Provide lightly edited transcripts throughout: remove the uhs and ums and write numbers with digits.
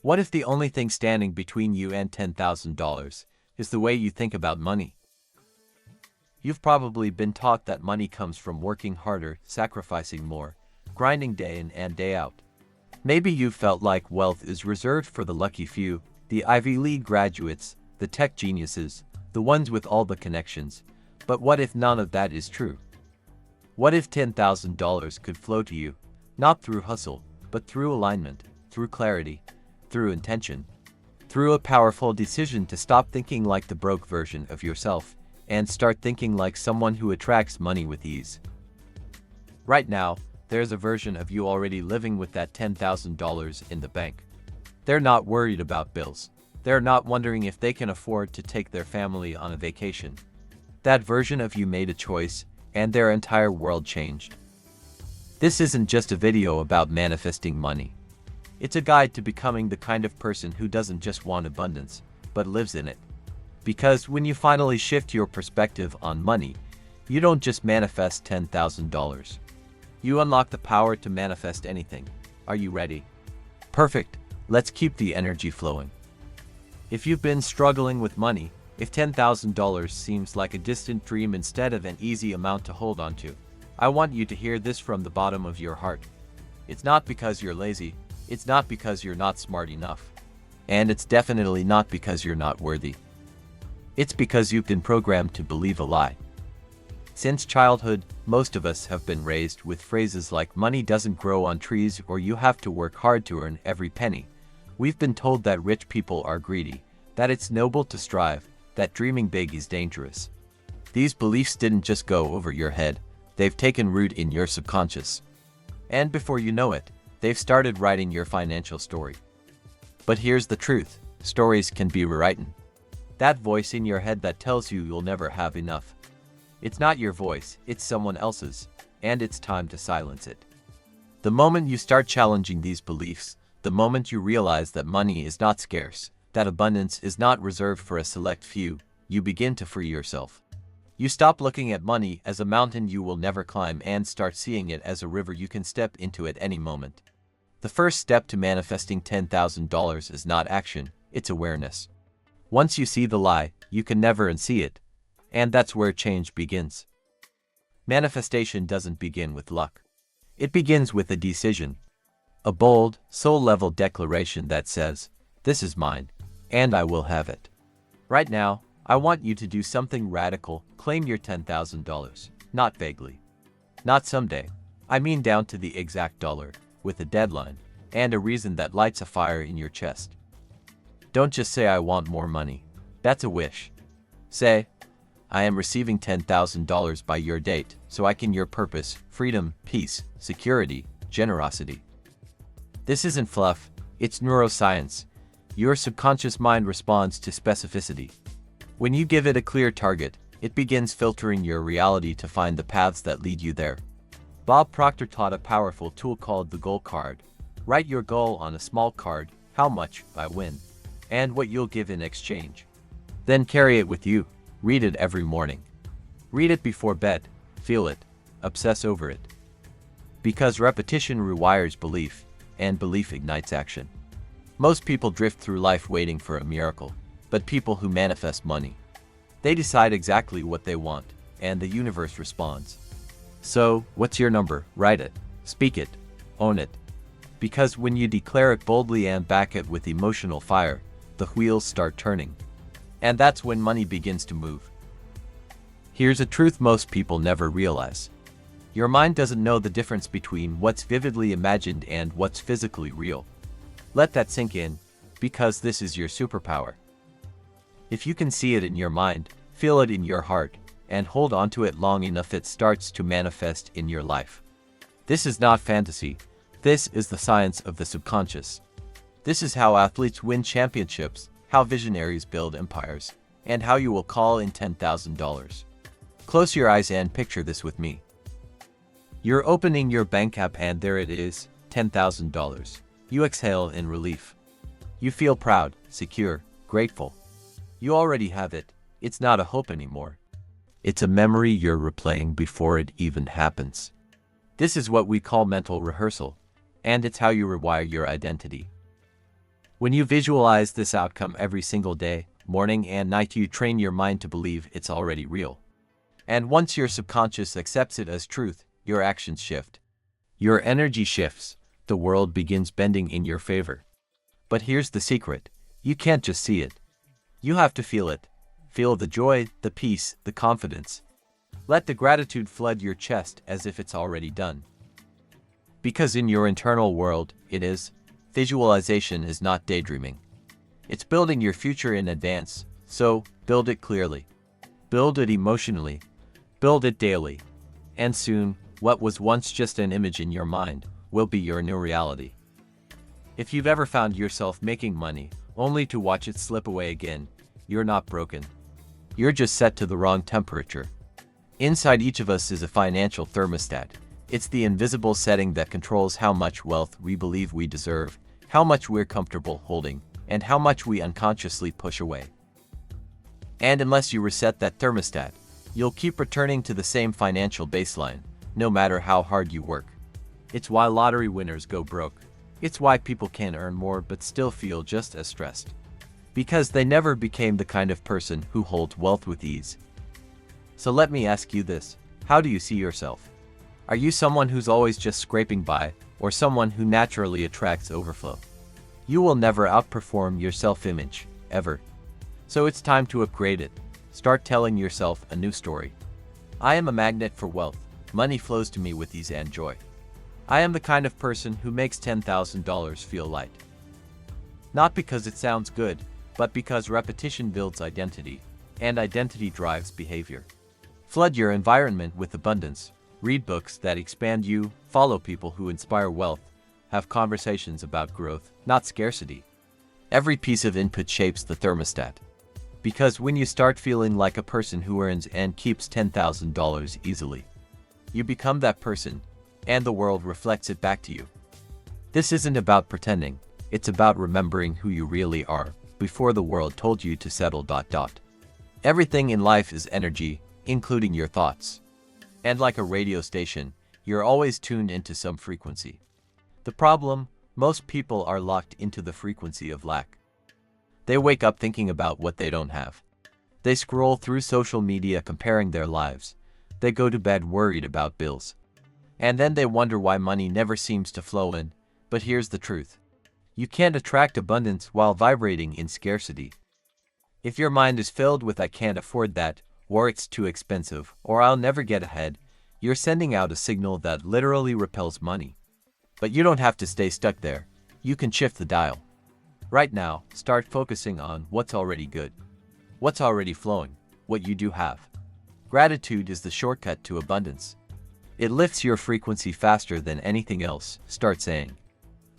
What if the only thing standing between you and $10,000 is the way you think about money? You've probably been taught that money comes from working harder, sacrificing more, grinding day in and day out. Maybe you've felt like wealth is reserved for the lucky few, the Ivy League graduates, the tech geniuses, the ones with all the connections. But what if none of that is true? What if $10,000 could flow to you, not through hustle, but through alignment, through clarity, through intention, through a powerful decision to stop thinking like the broke version of yourself and start thinking like someone who attracts money with ease? Right now, there's a version of you already living with that $10,000 in the bank. They're not worried about bills. They're not wondering if they can afford to take their family on a vacation. That version of you made a choice, and their entire world changed. This isn't just a video about manifesting money. It's a guide to becoming the kind of person who doesn't just want abundance, but lives in it. Because when you finally shift your perspective on money, you don't just manifest $10,000. You unlock the power to manifest anything. Are you ready? Perfect. Let's keep the energy flowing. If you've been struggling with money, if $10,000 seems like a distant dream instead of an easy amount to hold on to, I want you to hear this from the bottom of your heart. It's not because you're lazy. It's not because you're not smart enough. And it's definitely not because you're not worthy. It's because you've been programmed to believe a lie. Since childhood, most of us have been raised with phrases like money doesn't grow on trees or you have to work hard to earn every penny. We've been told that rich people are greedy, that it's noble to strive, that dreaming big is dangerous. These beliefs didn't just go over your head, they've taken root in your subconscious. And before you know it, they've started writing your financial story. But here's the truth, stories can be rewritten. That voice in your head that tells you you'll never have enough. It's not your voice, it's someone else's, and it's time to silence it. The moment you start challenging these beliefs, the moment you realize that money is not scarce, that abundance is not reserved for a select few, you begin to free yourself. You stop looking at money as a mountain you will never climb and start seeing it as a river you can step into at any moment. The first step to manifesting $10,000 is not action, it's awareness. Once you see the lie, you can never unsee it. And that's where change begins. Manifestation doesn't begin with luck. It begins with a decision. A bold, soul-level declaration that says, "This is mine, and I will have it." Right now, I want you to do something radical. Claim your $10,000, not vaguely. Not someday. I mean down to the exact dollar, with a deadline, and a reason that lights a fire in your chest. Don't just say I want more money. That's a wish. Say, I am receiving $10,000 by your date, so I can your purpose, freedom, peace, security, generosity. This isn't fluff, it's neuroscience. Your subconscious mind responds to specificity. When you give it a clear target, it begins filtering your reality to find the paths that lead you there. Bob Proctor taught a powerful tool called the goal card. Write your goal on a small card, how much, by when, and what you'll give in exchange. Then carry it with you. Read it every morning. Read it before bed. Feel it. Obsess over it. Because repetition rewires belief, and belief ignites action. Most people drift through life waiting for a miracle, but people who manifest money, they decide exactly what they want, and the universe responds. So, what's your number? Write it. Speak it. Own it. Because when you declare it boldly and back it with emotional fire, the wheels start turning. And that's when money begins to move. Here's a truth most people never realize. Your mind doesn't know the difference between what's vividly imagined and what's physically real. Let that sink in, because this is your superpower. If you can see it in your mind, feel it in your heart, and hold on to it long enough, it starts to manifest in your life. This is not fantasy. This is the science of the subconscious. This is how athletes win championships, how visionaries build empires, and how you will call in $10,000. Close your eyes and picture this with me. You're opening your bank app and there it is, $10,000. You exhale in relief. You feel proud, secure, grateful. You already have it. It's not a hope anymore. It's a memory you're replaying before it even happens. This is what we call mental rehearsal, and it's how you rewire your identity. When you visualize this outcome every single day, morning and night, you train your mind to believe it's already real. And once your subconscious accepts it as truth, your actions shift. Your energy shifts. The world begins bending in your favor. But here's the secret. You can't just see it. You have to feel it. Feel the joy, the peace, the confidence. Let the gratitude flood your chest as if it's already done. Because in your internal world, it is. Visualization is not daydreaming. It's building your future in advance, so build it clearly. Build it emotionally. Build it daily. And soon, what was once just an image in your mind will be your new reality. If you've ever found yourself making money only to watch it slip away again, you're not broken. You're just set to the wrong temperature. Inside each of us is a financial thermostat. It's the invisible setting that controls how much wealth we believe we deserve, how much we're comfortable holding, and how much we unconsciously push away. And unless you reset that thermostat, you'll keep returning to the same financial baseline, no matter how hard you work. It's why lottery winners go broke. It's why people can earn more but still feel just as stressed. Because they never became the kind of person who holds wealth with ease. So let me ask you this, how do you see yourself? Are you someone who's always just scraping by, or someone who naturally attracts overflow? You will never outperform your self-image, ever. So it's time to upgrade it. Start telling yourself a new story. I am a magnet for wealth. Money flows to me with ease and joy. I am the kind of person who makes $10,000 feel light. Not because it sounds good, but because repetition builds identity, and identity drives behavior. Flood your environment with abundance. Read books that expand you, follow people who inspire wealth, have conversations about growth, not scarcity. Every piece of input shapes the thermostat. Because when you start feeling like a person who earns and keeps $10,000 easily, you become that person, and the world reflects it back to you. This isn't about pretending, it's about remembering who you really are, before the world told you to settle. Everything in life is energy, including your thoughts. And like a radio station, you're always tuned into some frequency. The problem, most people are locked into the frequency of lack. They wake up thinking about what they don't have. They scroll through social media comparing their lives. They go to bed worried about bills. And then they wonder why money never seems to flow in. But here's the truth. You can't attract abundance while vibrating in scarcity. If your mind is filled with "I can't afford that," or "it's too expensive," or "I'll never get ahead," you're sending out a signal that literally repels money. But you don't have to stay stuck there. You can shift the dial. Right now, start focusing on what's already good. What's already flowing, what you do have. Gratitude is the shortcut to abundance. It lifts your frequency faster than anything else. Start saying,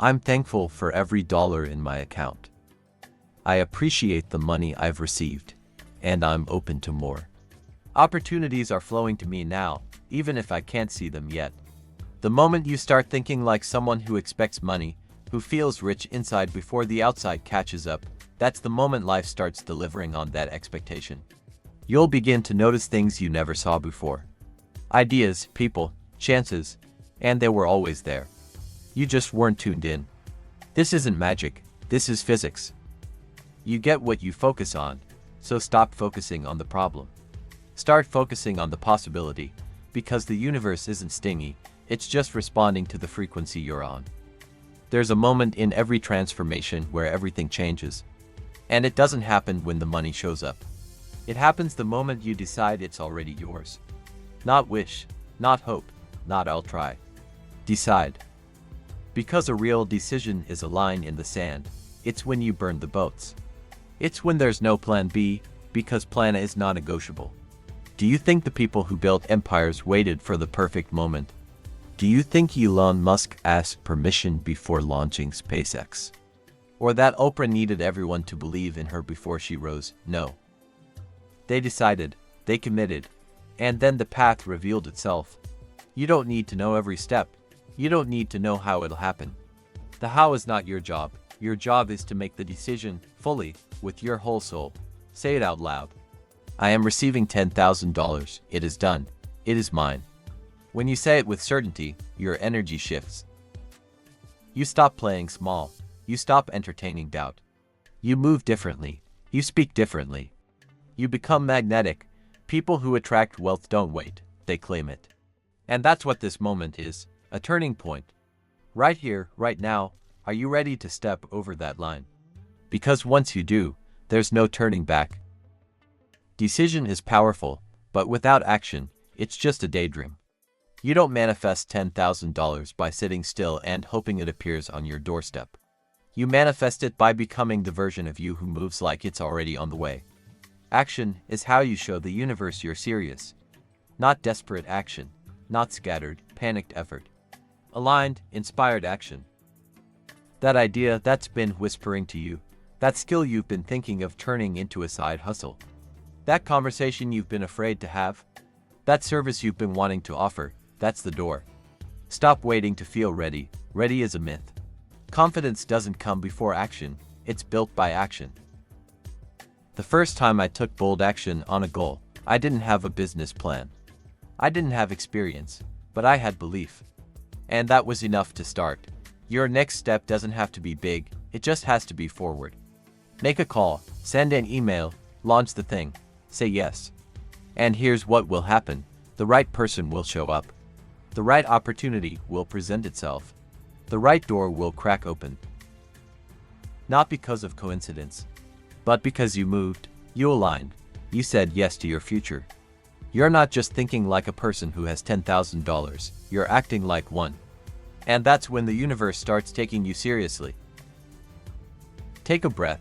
"I'm thankful for every dollar in my account. I appreciate the money I've received, and I'm open to more. Opportunities are flowing to me now, even if I can't see them yet." The moment you start thinking like someone who expects money, who feels rich inside before the outside catches up, that's the moment life starts delivering on that expectation. You'll begin to notice things you never saw before. Ideas, people, chances, and they were always there. You just weren't tuned in. This isn't magic, this is physics. You get what you focus on, so stop focusing on the problem. Start focusing on the possibility, because the universe isn't stingy, it's just responding to the frequency you're on. There's a moment in every transformation where everything changes. And it doesn't happen when the money shows up. It happens the moment you decide it's already yours. Not wish, not hope, not "I'll try." Decide. Because a real decision is a line in the sand. It's when you burn the boats. It's when there's no plan B, because plan A is non-negotiable. Do you think the people who built empires waited for the perfect moment? Do you think Elon Musk asked permission before launching SpaceX? Or that Oprah needed everyone to believe in her before she rose? No. They decided, they committed, and then the path revealed itself. You don't need to know every step. You don't need to know how it'll happen. The how is not your job. Your job is to make the decision fully, with your whole soul. Say it out loud. I am receiving $10,000. It is done. It is mine. When you say it with certainty, your energy shifts. You stop playing small. You stop entertaining doubt. You move differently. You speak differently. You become magnetic. People who attract wealth don't wait, they claim it. And that's what this moment is, a turning point. Right here, right now, are you ready to step over that line? Because once you do, there's no turning back. Decision is powerful, but without action, it's just a daydream. You don't manifest $10,000 by sitting still and hoping it appears on your doorstep. You manifest it by becoming the version of you who moves like it's already on the way. Action is how you show the universe you're serious. Not desperate action, not scattered, panicked effort. Aligned, inspired action. That idea that's been whispering to you, that skill you've been thinking of turning into a side hustle. That conversation you've been afraid to have, that service you've been wanting to offer, that's the door. Stop waiting to feel ready. Ready is a myth. Confidence doesn't come before action, it's built by action. The first time I took bold action on a goal, I didn't have a business plan. I didn't have experience, but I had belief. And that was enough to start. Your next step doesn't have to be big, it just has to be forward. Make a call, send an email, launch the thing, say yes. And here's what will happen. The right person will show up. The right opportunity will present itself. The right door will crack open. Not because of coincidence, but because you moved, you aligned, you said yes to your future. You're not just thinking like a person who has $10,000, you're acting like one. And that's when the universe starts taking you seriously. Take a breath.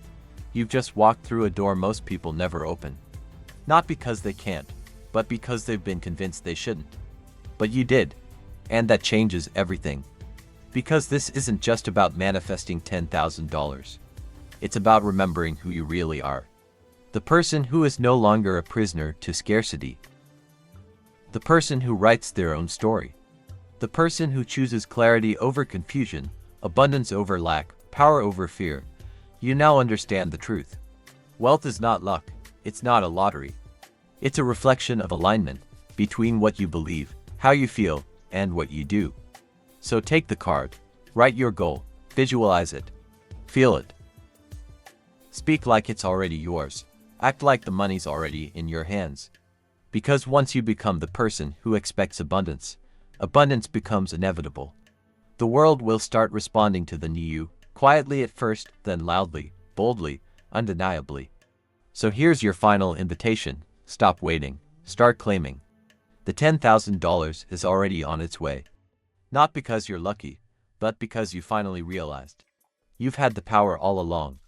You've just walked through a door most people never open. Not because they can't, but because they've been convinced they shouldn't. But you did. And that changes everything. Because this isn't just about manifesting $10,000. It's about remembering who you really are. The person who is no longer a prisoner to scarcity. The person who writes their own story. The person who chooses clarity over confusion, abundance over lack, power over fear. You now understand the truth. Wealth is not luck. It's not a lottery. It's a reflection of alignment between what you believe, how you feel, and what you do. So take the card, write your goal, visualize it, feel it. Speak like it's already yours. Act like the money's already in your hands. Because once you become the person who expects abundance, abundance becomes inevitable. The world will start responding to the new you, quietly at first, then loudly, boldly, undeniably. So here's your final invitation. Stop waiting. Start claiming. The $10,000 is already on its way. Not because you're lucky, but because you finally realized. You've had the power all along.